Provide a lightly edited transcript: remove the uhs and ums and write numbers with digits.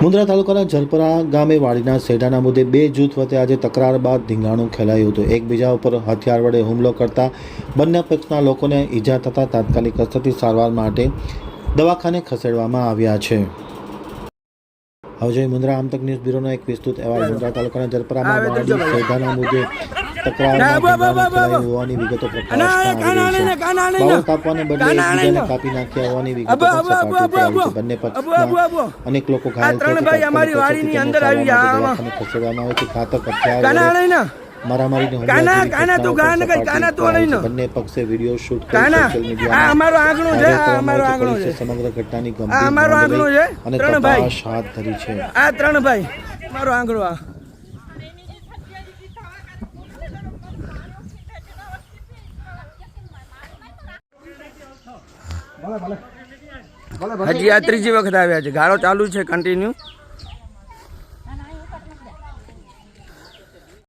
મુન્દ્રા તાલુકાના જલપરા ગામે વાડીના સેઢાના મુદ્દે બે જૂથ વચ્ચે આજે તકરાર બાદ ધીંગાણું ખેલાયું હતું। એકબીજા ઉપર હથિયાર વડે હુમલો કરતા બંને પક્ષના લોકોને ઈજા થતાં તાત્કાલિક અસરથી સારવાર માટે દવાખાને ખસેડવામાં આવ્યા છે। હવે જોઈએ મુન્દ્રા આમતક ન્યૂઝ બ્યુરોનો એક વિસ્તૃત અહેવાલ। મુન્દ્રા તાલુકાના જલપરામાં વાડી સેઢાના મુદ્દે તકરારમાં હોવાની વિગતો પ્રકાશમાં આવી રહી છે। પાવર કાપવાને બદલે એકબીજાને કાપી નાખ્યા હોવાની વિગતો પણ સપાટી પર આવી છે। બંને પક્ષના અનેક લોકો ઘાયલ થયા દવાખાને ખસેડવામાં આવે છે। ઘાતક હથિયાર મારામારીનો બંને પક્ષે વિડીયો શૂટ કરી સોશિયલ મીડિયામાં સમગ્ર ઘટનાની ગંભીર અને તપાસ હાથ ધરી છે। આ ત્રણ ભાઈ મારો આંગણો આ હજી આ ત્રીજી વખત આવ્યા છે। ગાળો ચાલુ છે કન્ટિન્યુ।